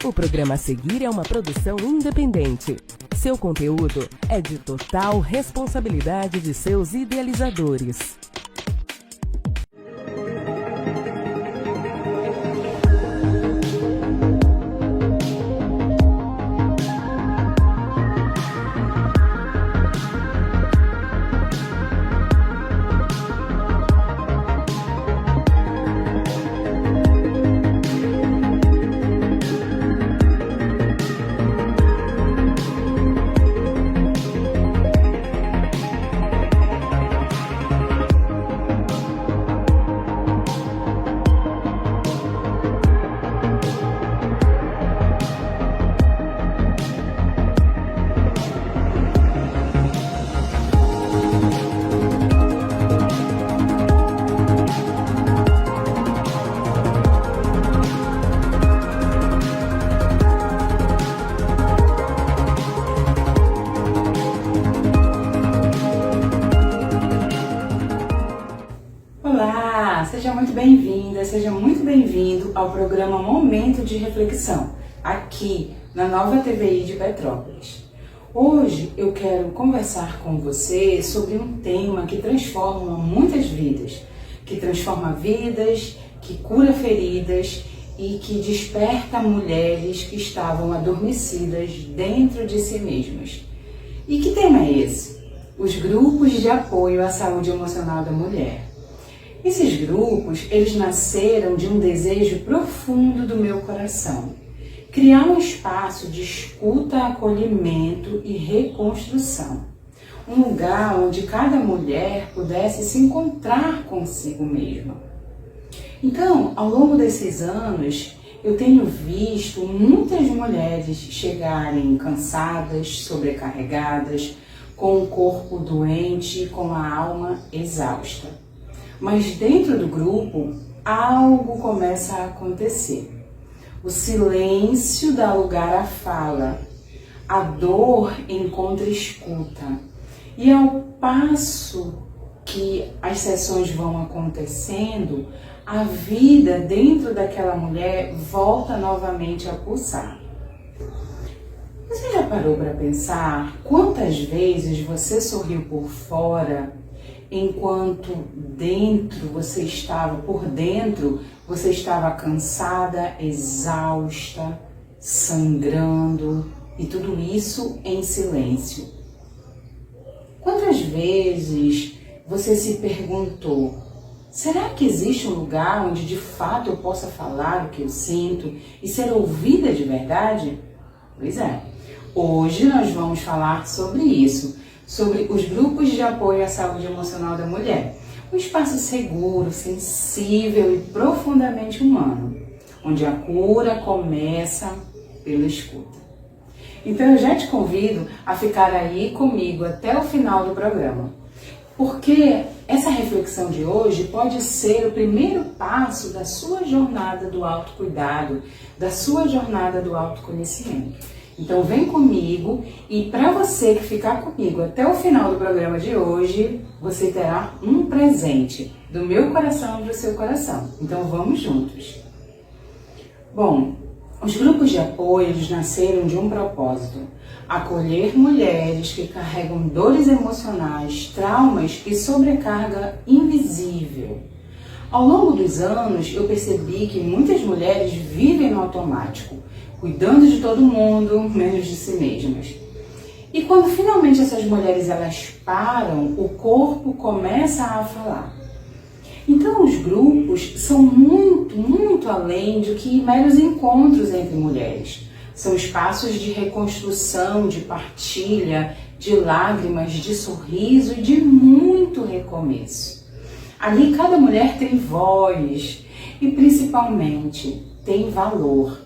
O programa a seguir é uma produção independente. Seu conteúdo é de total responsabilidade de seus idealizadores. Seja muito bem-vinda, seja muito bem-vindo ao programa Momento de Reflexão, aqui na Nova TVI de Petrópolis. Hoje eu quero conversar com você sobre um tema que transforma muitas vidas, que transforma vidas, que cura feridas e que desperta mulheres que estavam adormecidas dentro de si mesmas. E que tema é esse? Os grupos de apoio à saúde emocional da mulher. Esses grupos, eles nasceram de um desejo profundo do meu coração. Criar um espaço de escuta, acolhimento e reconstrução. Um lugar onde cada mulher pudesse se encontrar consigo mesma. Então, ao longo desses anos, eu tenho visto muitas mulheres chegarem cansadas, sobrecarregadas, com o corpo doente, com a alma exausta. Mas dentro do grupo, algo começa a acontecer. O silêncio dá lugar à fala. A dor encontra escuta. E ao passo que as sessões vão acontecendo, a vida dentro daquela mulher volta novamente a pulsar. Você já parou para pensar quantas vezes você sorriu por fora, enquanto por dentro você estava cansada, exausta, sangrando e tudo isso em silêncio? Quantas vezes você se perguntou, será que existe um lugar onde de fato eu possa falar o que eu sinto e ser ouvida de verdade? Pois é, hoje nós vamos falar sobre isso. Sobre os grupos de apoio à saúde emocional da mulher. Um espaço seguro, sensível e profundamente humano, onde a cura começa pela escuta. Então eu já te convido a ficar aí comigo até o final do programa, porque essa reflexão de hoje pode ser o primeiro passo da sua jornada do autocuidado, da sua jornada do autoconhecimento. Então vem comigo e para você que ficar comigo até o final do programa de hoje, você terá um presente do meu coração para o seu coração. Então vamos juntos. Bom, os grupos de apoio eles nasceram de um propósito: acolher mulheres que carregam dores emocionais, traumas e sobrecarga invisível. Ao longo dos anos eu percebi que muitas mulheres vivem no automático, cuidando de todo mundo, menos de si mesmas. E quando finalmente essas mulheres elas param, o corpo começa a falar. Então os grupos são muito além do que meros encontros entre mulheres. São espaços de reconstrução, de partilha, de lágrimas, de sorriso e de muito recomeço. Ali cada mulher tem voz e principalmente tem valor.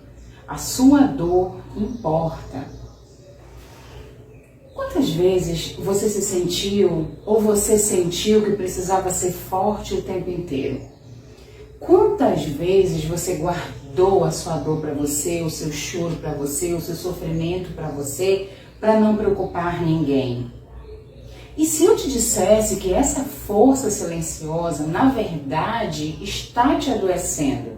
A sua dor importa. Quantas vezes você se sentiu ou você sentiu que precisava ser forte o tempo inteiro? Quantas vezes você guardou a sua dor para você, o seu choro para você, o seu sofrimento para você, para não preocupar ninguém? E se eu te dissesse que essa força silenciosa, na verdade, está te adoecendo?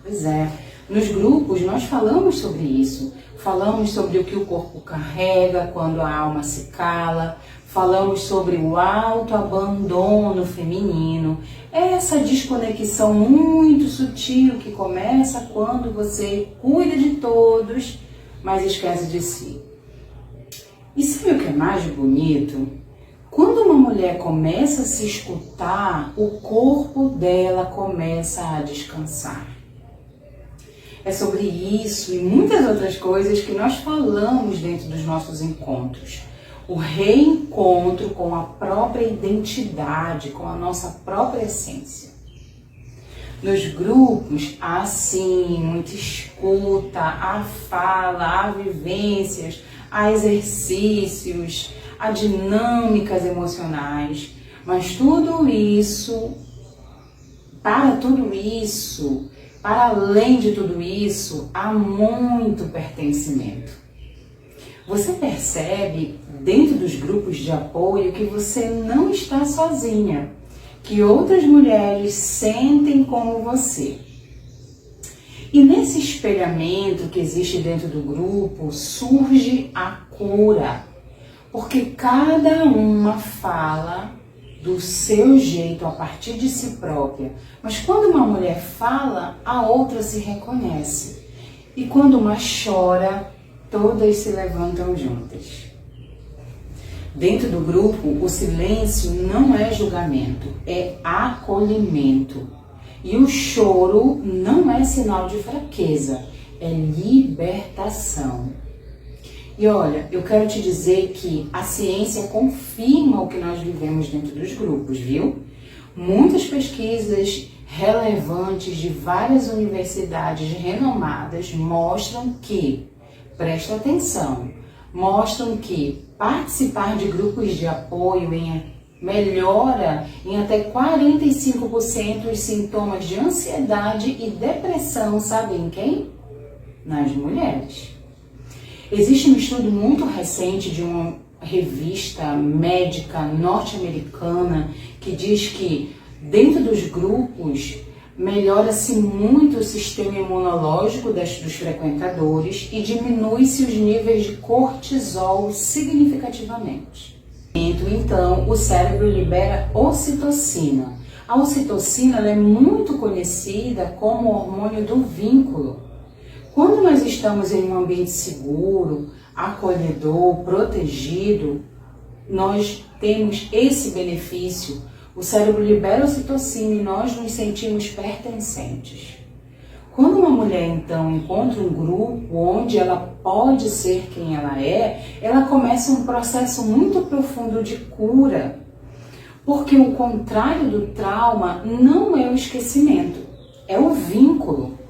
Pois é, Nos grupos nós falamos sobre isso, falamos sobre o que o corpo carrega quando a alma se cala, falamos sobre o autoabandono feminino, essa desconexão muito sutil que começa quando você cuida de todos, mas esquece de si. E sabe o que é mais bonito? Quando uma mulher começa a se escutar, o corpo dela começa a descansar. É sobre isso e muitas outras coisas que nós falamos dentro dos nossos encontros. O reencontro com a própria identidade, com a nossa própria essência. Nos grupos, há sim muita escuta, há fala, há vivências, há exercícios, há dinâmicas emocionais, mas para além de tudo isso, há muito pertencimento. Você percebe dentro dos grupos de apoio que você não está sozinha, que outras mulheres sentem como você. E nesse espelhamento que existe dentro do grupo, surge a cura, porque cada uma fala do seu jeito, a partir de si própria. Mas quando uma mulher fala, a outra se reconhece. E quando uma chora, todas se levantam juntas. Dentro do grupo, o silêncio não é julgamento, é acolhimento. E o choro não é sinal de fraqueza, é libertação. E olha, eu quero te dizer que a ciência confirma o que nós vivemos dentro dos grupos, viu? Muitas pesquisas relevantes de várias universidades renomadas mostram que, presta atenção, mostram que participar de grupos de apoio melhora em até 45% os sintomas de ansiedade e depressão, sabe em quem? Nas mulheres. Existe um estudo muito recente de uma revista médica norte-americana que diz que dentro dos grupos melhora-se muito o sistema imunológico dos frequentadores e diminui-se os níveis de cortisol significativamente. Então, o cérebro libera ocitocina. A ocitocina ela é muito conhecida como o hormônio do vínculo. Quando nós estamos em um ambiente seguro, acolhedor, protegido, nós temos esse benefício. O cérebro libera ocitocina e nós nos sentimos pertencentes. Quando uma mulher, então, encontra um grupo onde ela pode ser quem ela começa um processo muito profundo de cura. Porque o contrário do trauma não é o esquecimento, é o vínculo.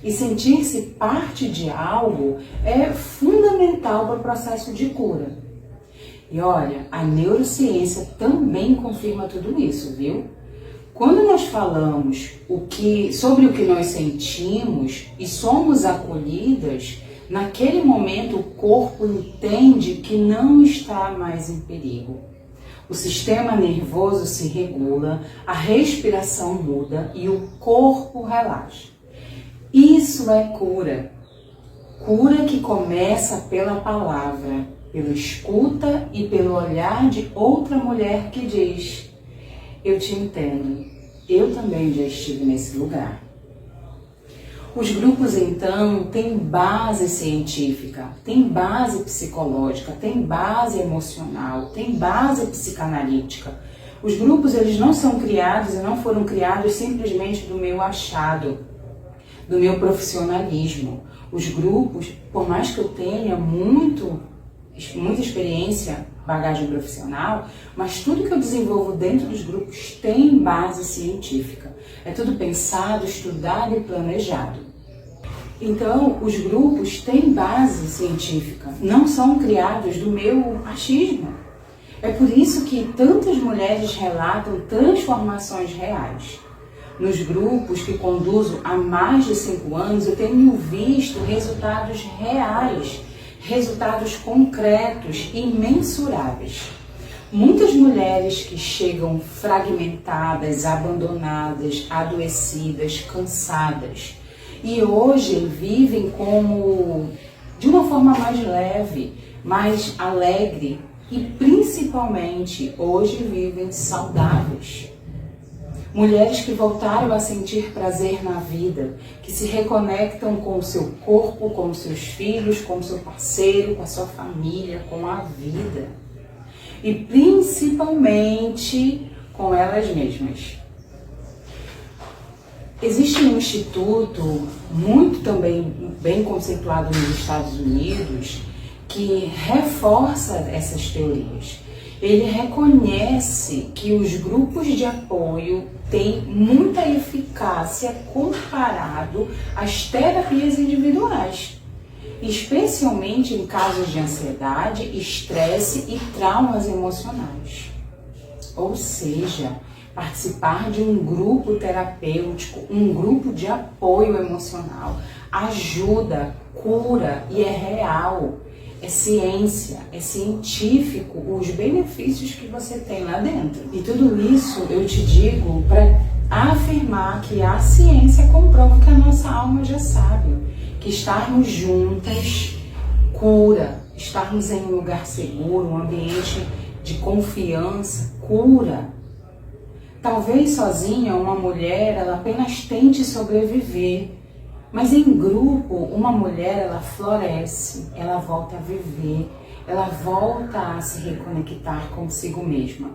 E sentir-se parte de algo é fundamental para o processo de cura. E olha, a neurociência também confirma tudo isso, viu? Quando nós falamos sobre o que nós sentimos e somos acolhidas, naquele momento o corpo entende que não está mais em perigo. O sistema nervoso se regula, a respiração muda e o corpo relaxa. Isso é cura. Cura que começa pela palavra, pela escuta e pelo olhar de outra mulher que diz: eu te entendo, eu também já estive nesse lugar. Os grupos, então, têm base científica, têm base psicológica, têm base emocional, têm base psicanalítica. Os grupos, eles não são criados e não foram criados simplesmente do meu achado, do meu profissionalismo. Os grupos, por mais que eu tenha muita experiência, bagagem profissional, mas tudo que eu desenvolvo dentro dos grupos tem base científica. É tudo pensado, estudado e planejado. Então, os grupos têm base científica, não são criados do meu achismo. É por isso que tantas mulheres relatam transformações reais. Nos grupos que conduzo há mais de 5 anos, eu tenho visto resultados reais, resultados concretos e mensuráveis. Muitas mulheres que chegam fragmentadas, abandonadas, adoecidas, cansadas. E hoje vivem de uma forma mais leve, mais alegre e principalmente hoje vivem saudáveis. Mulheres que voltaram a sentir prazer na vida, que se reconectam com o seu corpo, com os seus filhos, com o seu parceiro, com a sua família, com a vida. E principalmente com elas mesmas. Existe um instituto muito também bem conceituado nos Estados Unidos que reforça essas teorias. Ele reconhece que os grupos de apoio têm muita eficácia comparado às terapias individuais, especialmente em casos de ansiedade, estresse e traumas emocionais. Ou seja, participar de um grupo terapêutico, um grupo de apoio emocional, ajuda, cura e é real. É ciência, é científico os benefícios que você tem lá dentro. E tudo isso eu te digo para afirmar que a ciência comprova que a nossa alma já sabe. Que estarmos juntas cura, estarmos em um lugar seguro, um ambiente de confiança, cura. Talvez sozinha uma mulher ela apenas tente sobreviver. Mas em grupo, uma mulher, ela floresce, ela volta a viver, ela volta a se reconectar consigo mesma.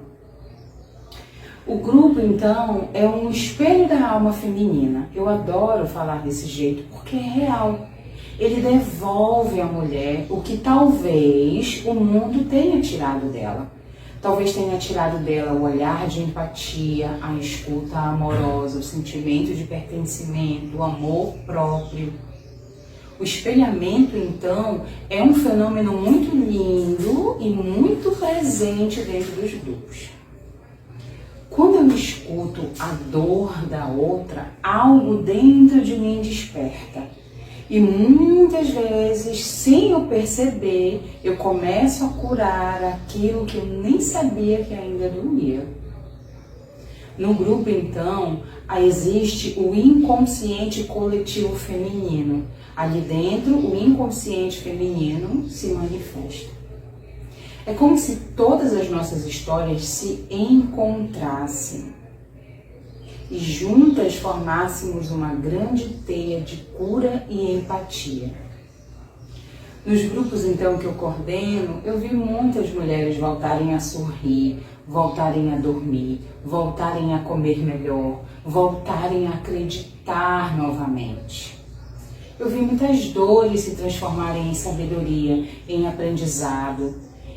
O grupo, então, é um espelho da alma feminina. Eu adoro falar desse jeito, porque é real. Ele devolve à mulher o que talvez o mundo tenha tirado dela. Talvez tenha tirado dela o olhar de empatia, a escuta amorosa, o sentimento de pertencimento, o amor próprio. O espelhamento, então, é um fenômeno muito lindo e muito presente dentro dos grupos. Quando eu escuto a dor da outra, algo dentro de mim desperta. E muitas vezes, sem eu perceber, eu começo a curar aquilo que eu nem sabia que ainda doía. No grupo, então, existe o inconsciente coletivo feminino. Ali dentro, o inconsciente feminino se manifesta. É como se todas as nossas histórias se encontrassem. E juntas formássemos uma grande teia de cura e empatia. Nos grupos, então, que eu coordeno, eu vi muitas mulheres voltarem a sorrir, voltarem a dormir, voltarem a comer melhor, voltarem a acreditar novamente. Eu vi muitas dores se transformarem em sabedoria, em aprendizado.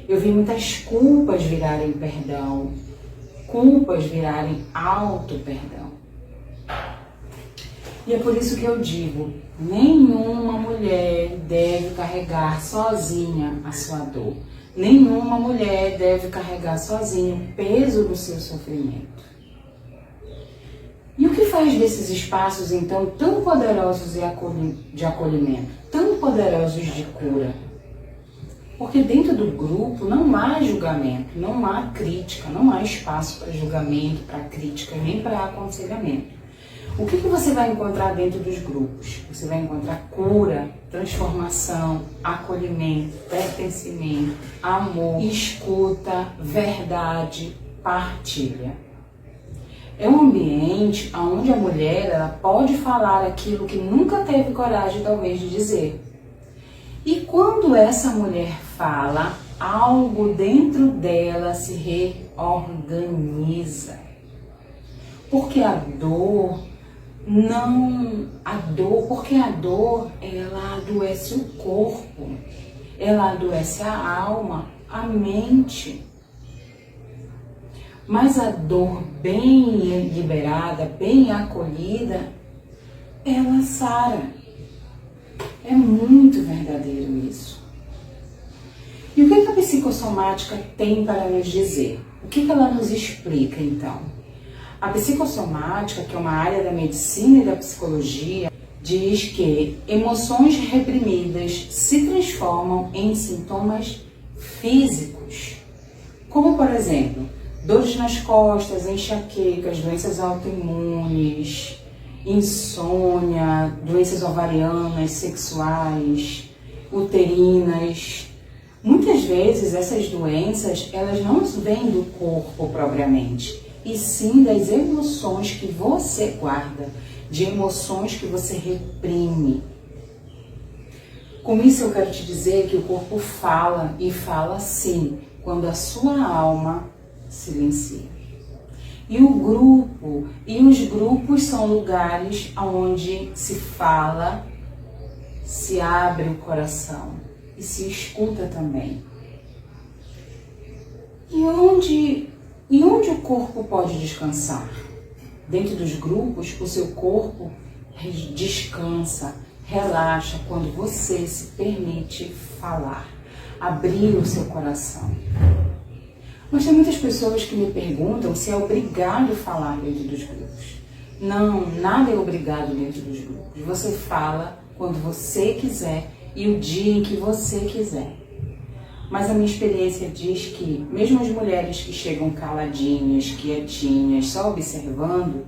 Eu vi muitas culpas virarem perdão, culpas virarem auto-perdão. E é por isso que eu digo, nenhuma mulher deve carregar sozinha a sua dor. Nenhuma mulher deve carregar sozinha o peso do seu sofrimento. E o que faz desses espaços, então, tão poderosos de acolhimento, tão poderosos de cura? Porque dentro do grupo não há julgamento, não há crítica, não há espaço para julgamento, para crítica, nem para aconselhamento. O que você vai encontrar dentro dos grupos? Você vai encontrar cura, transformação, acolhimento, pertencimento, amor, escuta, verdade, partilha. É um ambiente onde a mulher ela pode falar aquilo que nunca teve coragem, talvez, de dizer. E quando essa mulher fala, algo dentro dela se reorganiza. Porque a dor ela adoece o corpo, ela adoece a alma, a mente. Mas a dor bem liberada, bem acolhida, ela sara. É muito verdadeiro isso. E o que a psicossomática tem para nos dizer? O que ela nos explica, então? A psicossomática, que é uma área da medicina e da psicologia, diz que emoções reprimidas se transformam em sintomas físicos, como, por exemplo, dores nas costas, enxaquecas, doenças autoimunes, insônia, doenças ovarianas, sexuais, uterinas. Muitas vezes essas doenças, elas não vêm do corpo propriamente, e sim das emoções que você guarda, de emoções que você reprime. Com isso eu quero te dizer que o corpo fala, e fala sim, quando a sua alma silencia. E os grupos são lugares onde se fala, se abre o coração e se escuta também. E onde o corpo pode descansar? Dentro dos grupos, o seu corpo descansa, relaxa quando você se permite falar, abrir o seu coração. Mas tem muitas pessoas que me perguntam se é obrigado falar dentro dos grupos. Não, nada é obrigado dentro dos grupos. Você fala quando você quiser e o dia em que você quiser. Mas a minha experiência diz que, mesmo as mulheres que chegam caladinhas, quietinhas, só observando,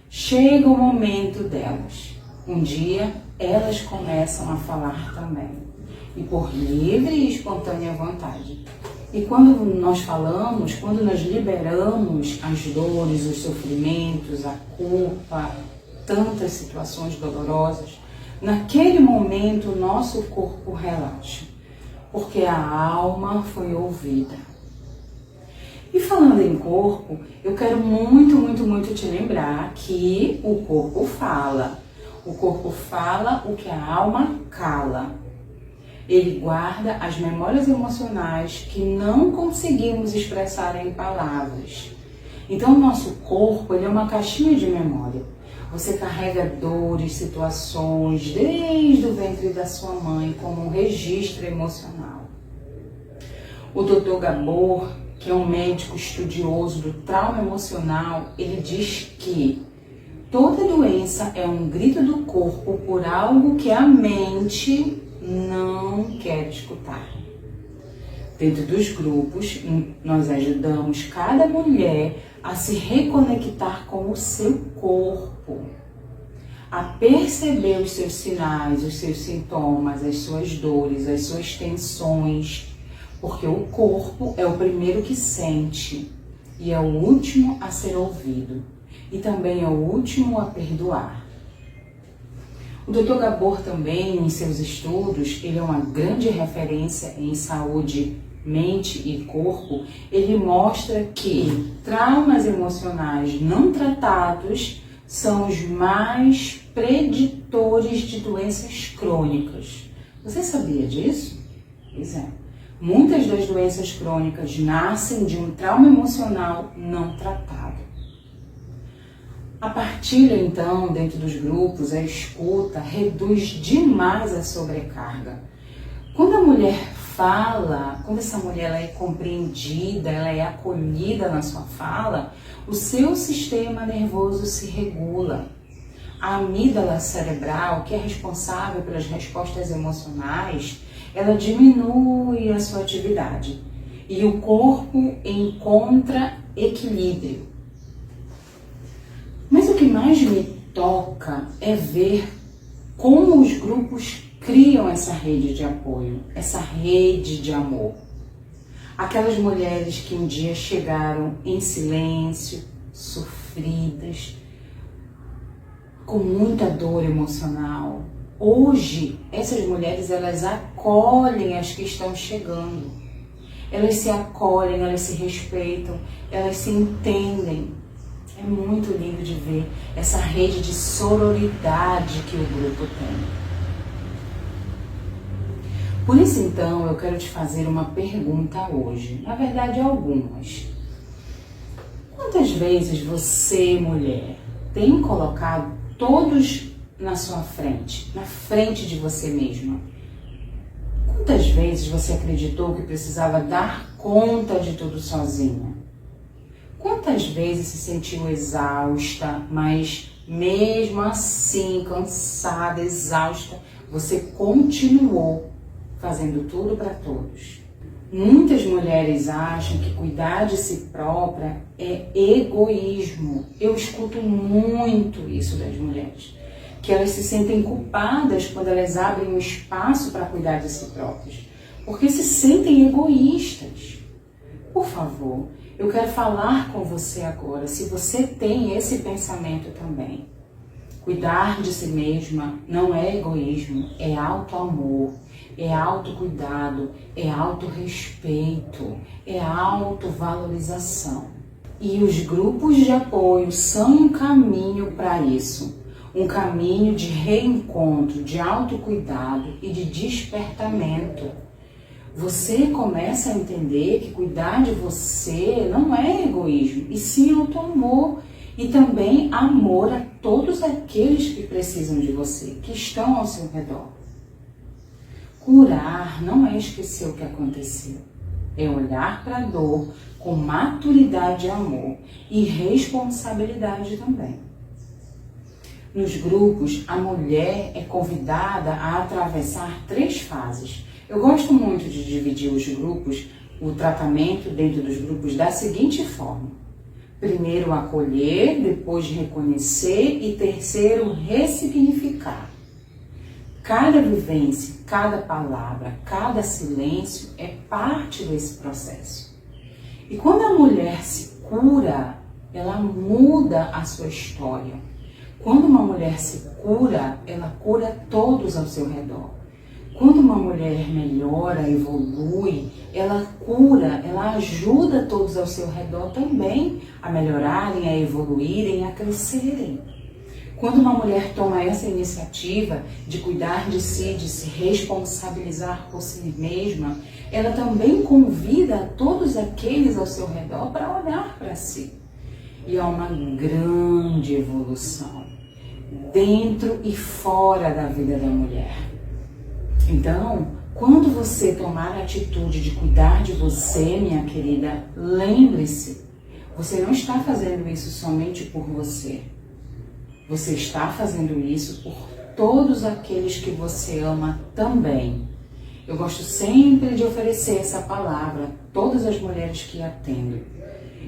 chega o momento delas. Um dia, elas começam a falar também. E por livre e espontânea vontade. E quando nós falamos, quando nós liberamos as dores, os sofrimentos, a culpa, tantas situações dolorosas, naquele momento o nosso corpo relaxa, porque a alma foi ouvida. E falando em corpo, eu quero muito te lembrar que o corpo fala. O corpo fala o que a alma cala. Ele guarda as memórias emocionais que não conseguimos expressar em palavras. Então, o nosso corpo ele é uma caixinha de memória. Você carrega dores, situações, desde o ventre da sua mãe, como um registro emocional. O Dr. Gabor, que é um médico estudioso do trauma emocional, ele diz que toda doença é um grito do corpo por algo que a mente não quer escutar. Dentro dos grupos, nós ajudamos cada mulher a se reconectar com o seu corpo, a perceber os seus sinais, os seus sintomas, as suas dores, as suas tensões, porque o corpo é o primeiro que sente e é o último a ser ouvido e também é o último a perdoar. O Dr. Gabor também, em seus estudos, ele é uma grande referência em saúde, mente e corpo. Ele mostra que traumas emocionais não tratados são os mais preditores de doenças crônicas. Você sabia disso? Pois é. Muitas das doenças crônicas nascem de um trauma emocional não tratado. A partilha, então, dentro dos grupos, a escuta, reduz demais a sobrecarga. Quando a mulher fala, quando essa mulher ela é compreendida, ela é acolhida na sua fala, o seu sistema nervoso se regula. A amígdala cerebral, que é responsável pelas respostas emocionais, ela diminui a sua atividade e o corpo encontra equilíbrio. Mas o que mais me toca é ver como os grupos criam essa rede de apoio, essa rede de amor. Aquelas mulheres que um dia chegaram em silêncio, sofridas, com muita dor emocional. Hoje, essas mulheres, elas acolhem as que estão chegando. Elas se acolhem, elas se respeitam, elas se entendem. É muito lindo de ver essa rede de sororidade que o grupo tem. Por isso, então, eu quero te fazer uma pergunta hoje. Na verdade, algumas. Quantas vezes você, mulher, tem colocado todos na sua frente, na frente de você mesma? Quantas vezes você acreditou que precisava dar conta de tudo sozinha? Quantas vezes se sentiu exausta, mas mesmo assim, cansada, exausta, você continuou fazendo tudo para todos? Muitas mulheres acham que cuidar de si própria é egoísmo. Eu escuto muito isso das mulheres, que elas se sentem culpadas quando elas abrem um espaço para cuidar de si próprias, porque se sentem egoístas. Por favor, eu quero falar com você agora, se você tem esse pensamento também. Cuidar de si mesma não é egoísmo, é auto-amor, é autocuidado, é autorrespeito, é autovalorização. E os grupos de apoio são um caminho para isso, um caminho de reencontro, de autocuidado e de despertamento. Você começa a entender que cuidar de você não é egoísmo, e sim auto-amor. E também amor a todos aqueles que precisam de você, que estão ao seu redor. Curar não é esquecer o que aconteceu. É olhar para a dor com maturidade e amor e responsabilidade também. Nos grupos, a mulher é convidada a atravessar 3 fases. Eu gosto muito de dividir os grupos, o tratamento dentro dos grupos da seguinte forma. Primeiro, acolher, depois reconhecer e terceiro, ressignificar. Cada vivência, cada palavra, cada silêncio é parte desse processo. E quando a mulher se cura, ela muda a sua história. Quando uma mulher se cura, ela cura todos ao seu redor. Quando uma mulher melhora, evolui, ela cura, ela ajuda todos ao seu redor também a melhorarem, a evoluírem, a crescerem. Quando uma mulher toma essa iniciativa de cuidar de si, de se responsabilizar por si mesma, ela também convida todos aqueles ao seu redor para olhar para si. E há uma grande evolução dentro e fora da vida da mulher. Então, quando você tomar a atitude de cuidar de você, minha querida, lembre-se, você não está fazendo isso somente por você. Você está fazendo isso por todos aqueles que você ama também. Eu gosto sempre de oferecer essa palavra a todas as mulheres que atendo.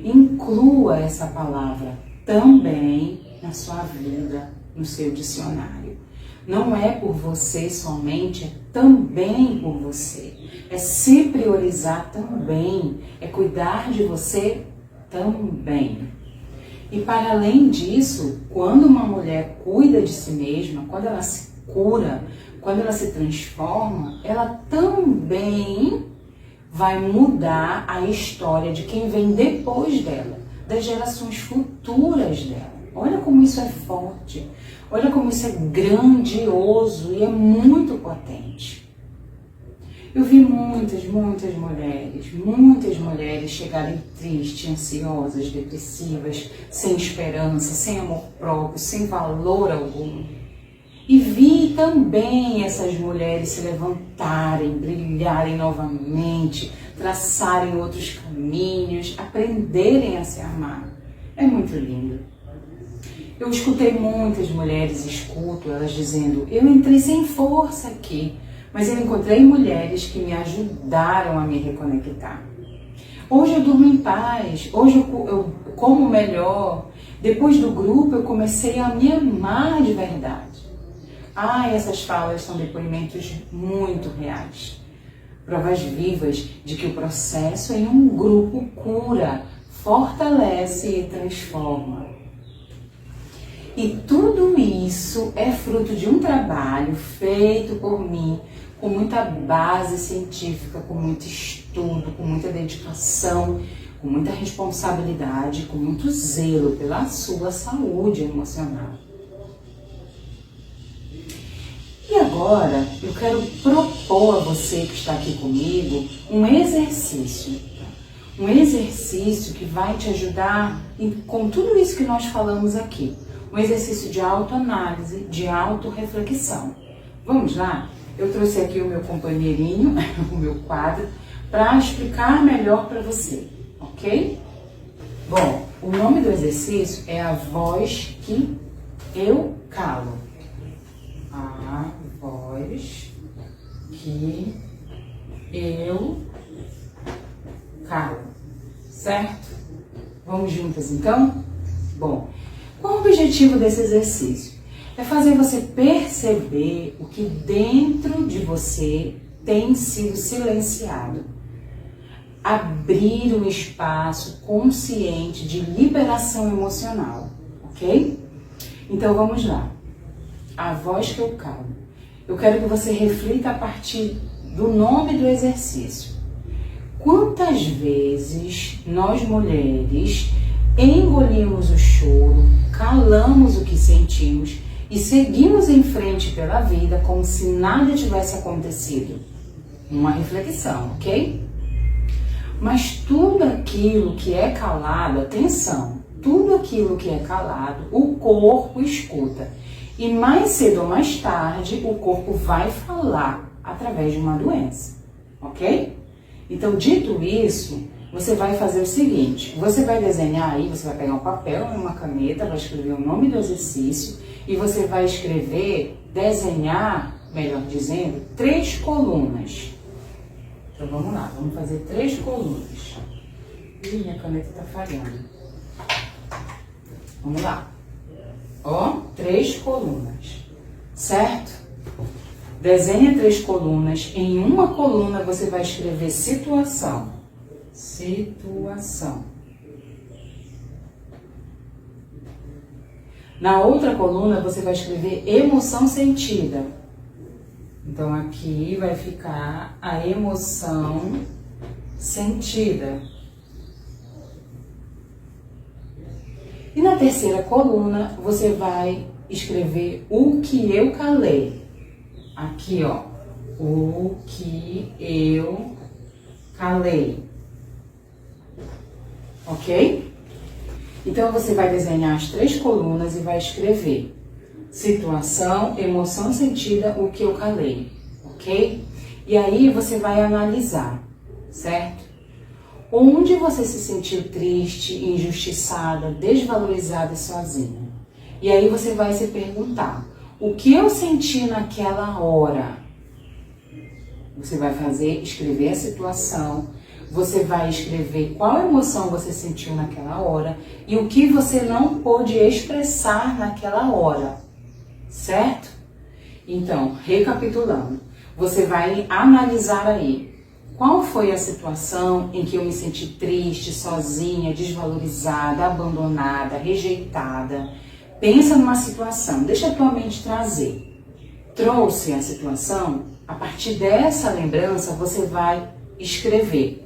Inclua essa palavra também na sua vida, no seu dicionário. Não é por você somente, é também por você. É se priorizar também, é cuidar de você também. E para além disso, quando uma mulher cuida de si mesma, quando ela se cura, quando ela se transforma, ela também vai mudar a história de quem vem depois dela, das gerações futuras dela. Olha como isso é forte, olha como isso é grandioso e é muito potente. Eu vi muitas mulheres chegarem tristes, ansiosas, depressivas, sem esperança, sem amor próprio, sem valor algum. E vi também essas mulheres se levantarem, brilharem novamente, traçarem outros caminhos, aprenderem a se amar. É muito lindo. Eu escutei muitas mulheres, escuto elas dizendo, eu entrei sem força aqui, mas eu encontrei mulheres que me ajudaram a me reconectar. Hoje eu durmo em paz, hoje eu como melhor. Depois do grupo eu comecei a me amar de verdade. Essas falas são depoimentos muito reais. Provas vivas de que o processo em um grupo cura, fortalece e transforma. E tudo isso é fruto de um trabalho feito por mim, com muita base científica, com muito estudo, com muita dedicação, com muita responsabilidade, com muito zelo pela sua saúde emocional. E agora eu quero propor a você que está aqui comigo um exercício. Um exercício que vai te ajudar com tudo isso que nós falamos aqui. Um exercício de autoanálise, de autorreflexão. Vamos lá? Eu trouxe aqui o meu companheirinho, o meu quadro, para explicar melhor para você, ok? Bom, o nome do exercício é a voz que eu calo. A voz que eu cala, certo? Vamos juntas então? Bom, qual o objetivo desse exercício? É fazer você perceber o que dentro de você tem sido silenciado. Abrir um espaço consciente de liberação emocional, ok? Então vamos lá. A voz que eu calo. Eu quero que você reflita a partir do nome do exercício. Quantas vezes nós mulheres engolimos o choro, calamos o que sentimos e seguimos em frente pela vida como se nada tivesse acontecido? Uma reflexão, ok? Mas tudo aquilo que é calado, atenção, tudo aquilo que é calado, o corpo escuta. E mais cedo ou mais tarde, o corpo vai falar através de uma doença, ok? Então, dito isso, você vai fazer o seguinte, você vai desenhar aí, você vai pegar um papel e uma caneta, vai escrever o nome do exercício e você vai escrever, desenhar, melhor dizendo, 3 colunas. Então vamos lá, vamos fazer 3 colunas. Ih, minha caneta tá falhando. Vamos lá. Ó, 3 colunas, certo? Desenha 3 colunas. Em uma coluna você vai escrever situação. Situação. Na outra coluna você vai escrever emoção sentida. Então aqui vai ficar a emoção sentida. E na terceira coluna você vai escrever o que eu calei. Aqui, ó, o que eu calei. Ok? Então você vai desenhar as 3 colunas e vai escrever situação, emoção sentida, o que eu calei, ok? E aí você vai analisar, certo? Onde você se sentiu triste, injustiçada, desvalorizada e sozinha. E aí você vai se perguntar, o que eu senti naquela hora? Você vai escrever a situação, você vai escrever qual emoção você sentiu naquela hora e o que você não pôde expressar naquela hora, certo? Então, recapitulando, você vai analisar aí qual foi a situação em que eu me senti triste, sozinha, desvalorizada, abandonada, rejeitada. Pensa numa situação, deixa a tua mente trazer. Trouxe a situação, a partir dessa lembrança você vai escrever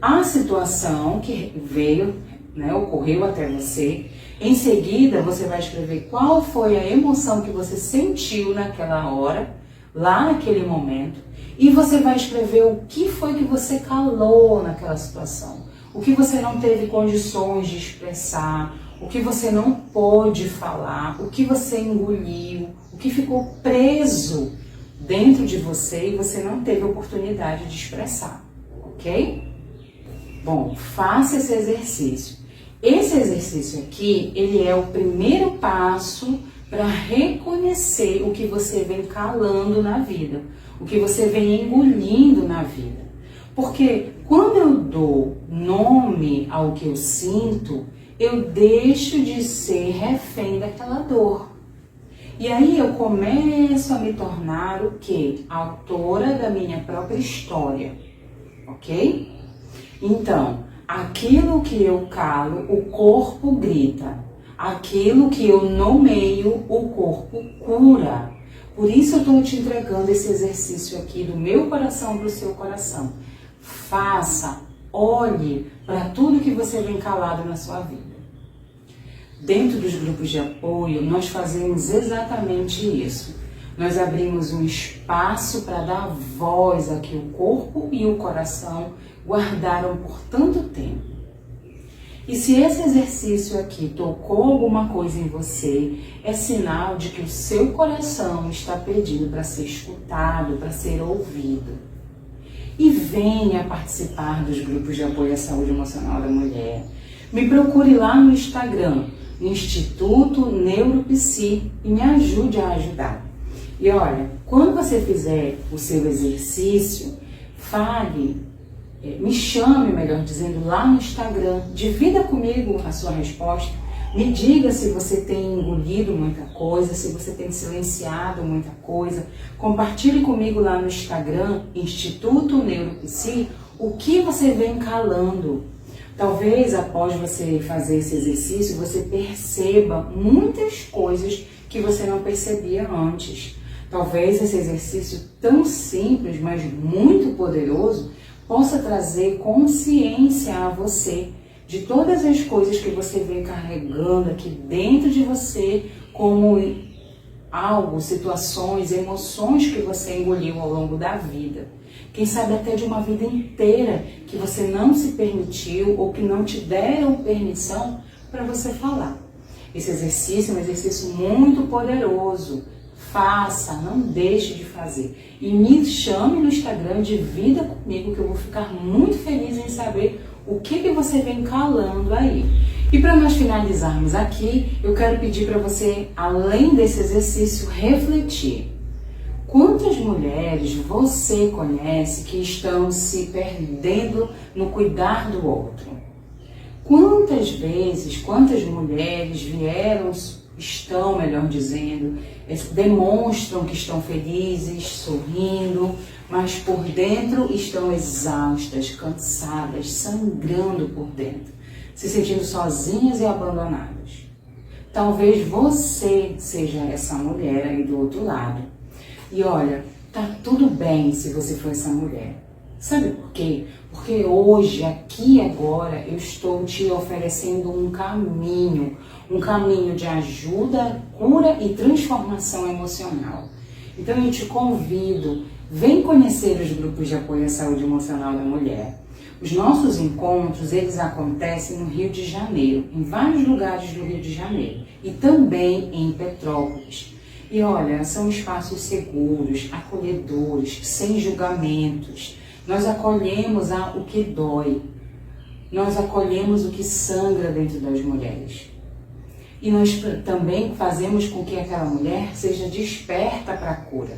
a situação que veio, né, ocorreu até você. Em seguida, você vai escrever qual foi a emoção que você sentiu naquela hora, lá naquele momento. E você vai escrever o que foi que você calou naquela situação. O que você não teve condições de expressar, o que você não pôde falar, o que você engoliu, o que ficou preso dentro de você e você não teve oportunidade de expressar, ok? Bom, faça esse exercício. Esse exercício aqui, ele é o primeiro passo para reconhecer o que você vem calando na vida, o que você vem engolindo na vida. Porque quando eu dou nome ao que eu sinto, eu deixo de ser refém daquela dor. E aí eu começo a me tornar o quê? Autora da minha própria história, ok? Então, aquilo que eu calo, o corpo grita. Aquilo que eu nomeio, o corpo cura. Por isso eu estou te entregando esse exercício aqui do meu coração para o seu coração. Faça, olhe para tudo que você vem calado na sua vida. Dentro dos grupos de apoio, nós fazemos exatamente isso. Nós abrimos um espaço para dar voz a que o corpo e o coração guardaram por tanto tempo. E se esse exercício aqui tocou alguma coisa em você, é sinal de que o seu coração está pedindo para ser escutado, para ser ouvido. E venha participar dos grupos de apoio à saúde emocional da mulher. Me procure lá no Instagram, Instituto Neuropsi, e me ajude a ajudar. E olha, quando você fizer o seu exercício, fale me chame, melhor dizendo, lá no Instagram. Divida comigo a sua resposta. Me diga se você tem engolido muita coisa, se você tem silenciado muita coisa. Compartilhe comigo lá no Instagram, Instituto NeuroPsi, o que você vem calando. Talvez após você fazer esse exercício, você perceba muitas coisas que você não percebia antes. Talvez esse exercício tão simples, mas muito poderoso, possa trazer consciência a você de todas as coisas que você vem carregando aqui dentro de você, como algo, situações, emoções que você engoliu ao longo da vida. Quem sabe até de uma vida inteira que você não se permitiu ou que não te deram permissão para você falar. Esse exercício é um exercício muito poderoso. Faça, não deixe de fazer. E me chame no Instagram, divida comigo, que eu vou ficar muito feliz em saber o que você vem calando aí. E para nós finalizarmos aqui, eu quero pedir para você, além desse exercício, refletir. Quantas mulheres você conhece que estão se perdendo no cuidar do outro? Quantas vezes, quantas mulheres estão, melhor dizendo, demonstram que estão felizes, sorrindo, mas por dentro estão exaustas, cansadas, sangrando por dentro, se sentindo sozinhas e abandonadas. Talvez você seja essa mulher aí do outro lado. E olha, tá tudo bem se você for essa mulher. Sabe por quê? Porque hoje, aqui e agora, eu estou te oferecendo um caminho de ajuda, cura e transformação emocional. Então eu te convido, vem conhecer os grupos de apoio à saúde emocional da mulher. Os nossos encontros, eles acontecem no Rio de Janeiro, em vários lugares do Rio de Janeiro e também em Petrópolis. E olha, são espaços seguros, acolhedores, sem julgamentos. Nós acolhemos o que dói, nós acolhemos o que sangra dentro das mulheres. E nós também fazemos com que aquela mulher seja desperta para a cura.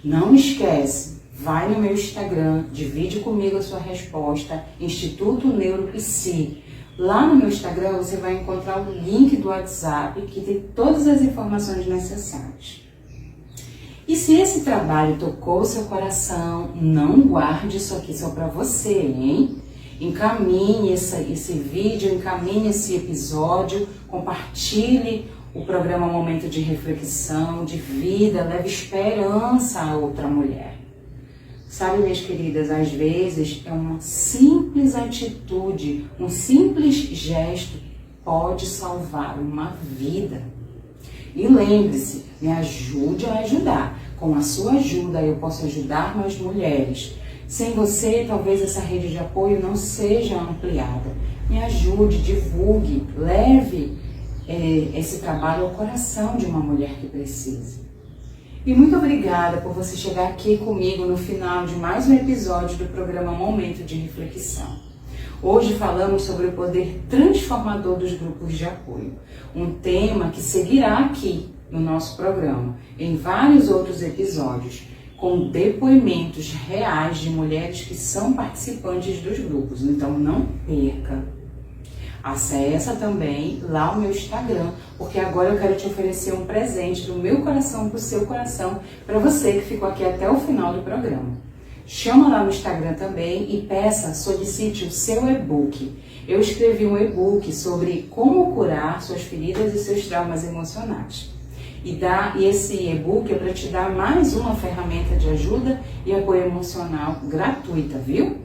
Não esquece, vai no meu Instagram, divide comigo a sua resposta, Instituto NeuroPsi. Lá no meu Instagram você vai encontrar o link do WhatsApp que tem todas as informações necessárias. E se esse trabalho tocou o seu coração, não guarde isso aqui só para você, hein? Encaminhe esse vídeo, encaminhe esse episódio, compartilhe o programa Momento de Reflexão, de vida, leve esperança a outra mulher. Sabe, minhas queridas, às vezes é uma simples atitude, um simples gesto pode salvar uma vida. E lembre-se, me ajude a ajudar. Com a sua ajuda eu posso ajudar mais mulheres. Sem você, talvez essa rede de apoio não seja ampliada. Me ajude, divulgue, leve esse trabalho ao coração de uma mulher que precisa. E muito obrigada por você chegar aqui comigo no final de mais um episódio do programa Momento de Reflexão. Hoje falamos sobre o poder transformador dos grupos de apoio, um tema que seguirá aqui no nosso programa, em vários outros episódios, com depoimentos reais de mulheres que são participantes dos grupos, então não perca. Acessa também lá o meu Instagram, porque agora eu quero te oferecer um presente do meu coração para o seu coração, para você que ficou aqui até o final do programa. Chama lá no Instagram também e solicite o seu e-book. Eu escrevi um e-book sobre como curar suas feridas e seus traumas emocionais. E esse e-book é para te dar mais uma ferramenta de ajuda e apoio emocional gratuita, viu?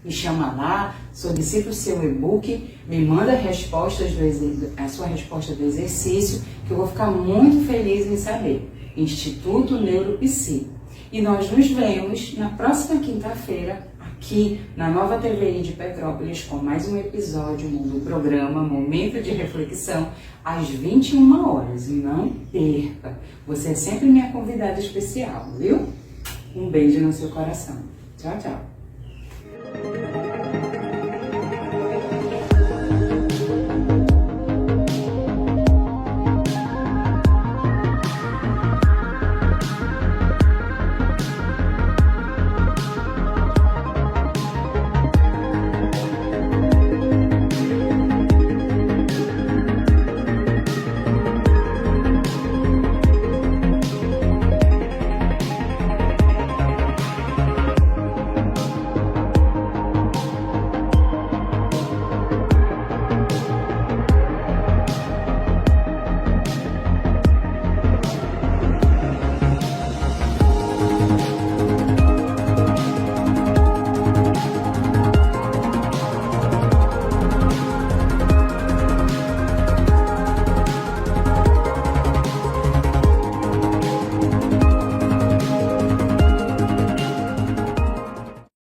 Me chama lá, solicita o seu e-book, me manda a sua resposta do exercício, que eu vou ficar muito feliz em saber. Instituto NeuroPsi. E nós nos vemos na próxima quinta-feira, aqui na Nova TVI de Petrópolis, com mais um episódio do programa Momento de Reflexão, às 21 horas. Não perca! Você é sempre minha convidada especial, viu? Um beijo no seu coração. Tchau, tchau.